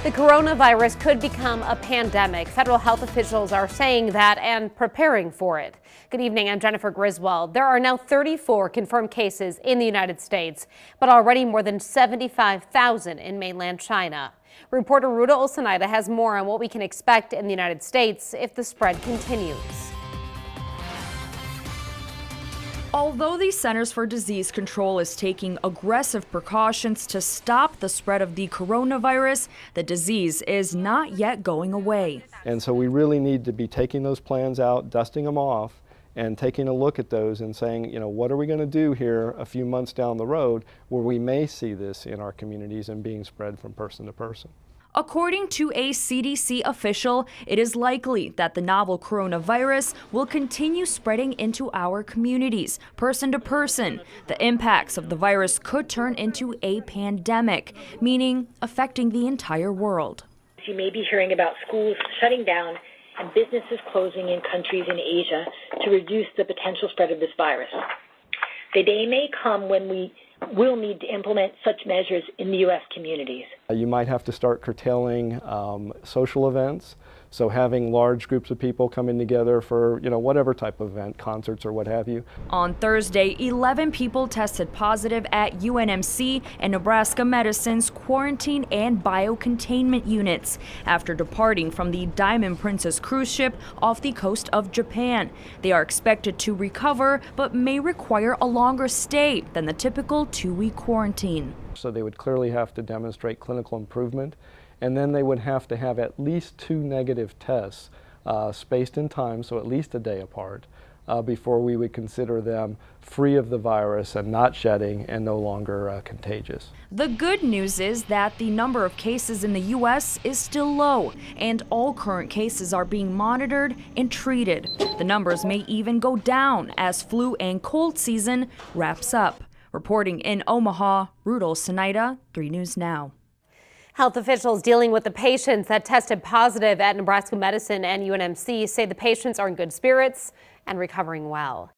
The coronavirus could become a pandemic. Federal health officials are saying that and preparing for it. Good evening, I'm Jennifer Griswold. There are now 34 confirmed cases in the United States, but already more than 75,000 in mainland China. Reporter Ruta Olsenaida has more on what we can expect in the United States if the spread continues. Although the Centers for Disease Control is taking aggressive precautions to stop the spread of the coronavirus, the disease is not yet going away. And so we really need to be taking those plans out, dusting them off, and taking a look at those and saying, what are we going to do here a few months down the road where we may see this in our communities and being spread from person to person. According to a CDC official, it is likely that the novel coronavirus will continue spreading into our communities, person to person. The impacts of the virus could turn into a pandemic, meaning affecting the entire world. You may be hearing about schools shutting down and businesses closing in countries in Asia to reduce the potential spread of this virus. The day may come when we will need to implement such measures in the U.S. communities. You might have to start curtailing social events, so having large groups of people coming together for whatever type of event, concerts or what have you. On Thursday, 11 people tested positive at UNMC and Nebraska Medicine's quarantine and biocontainment units after departing from the Diamond Princess cruise ship off the coast of Japan. They are expected to recover, but may require a longer stay than the typical 2-week quarantine. So they would clearly have to demonstrate clinical improvement, and then they would have to have at least 2 negative tests spaced in time, so at least a day apart, before we would consider them free of the virus and not shedding and no longer contagious. The good news is that the number of cases in the U.S. is still low, and all current cases are being monitored and treated. The numbers may even go down as flu and cold season wraps up. Reporting in Omaha, Ruta Olsenaida, 3 News Now. Health officials dealing with the patients that tested positive at Nebraska Medicine and UNMC say the patients are in good spirits and recovering well.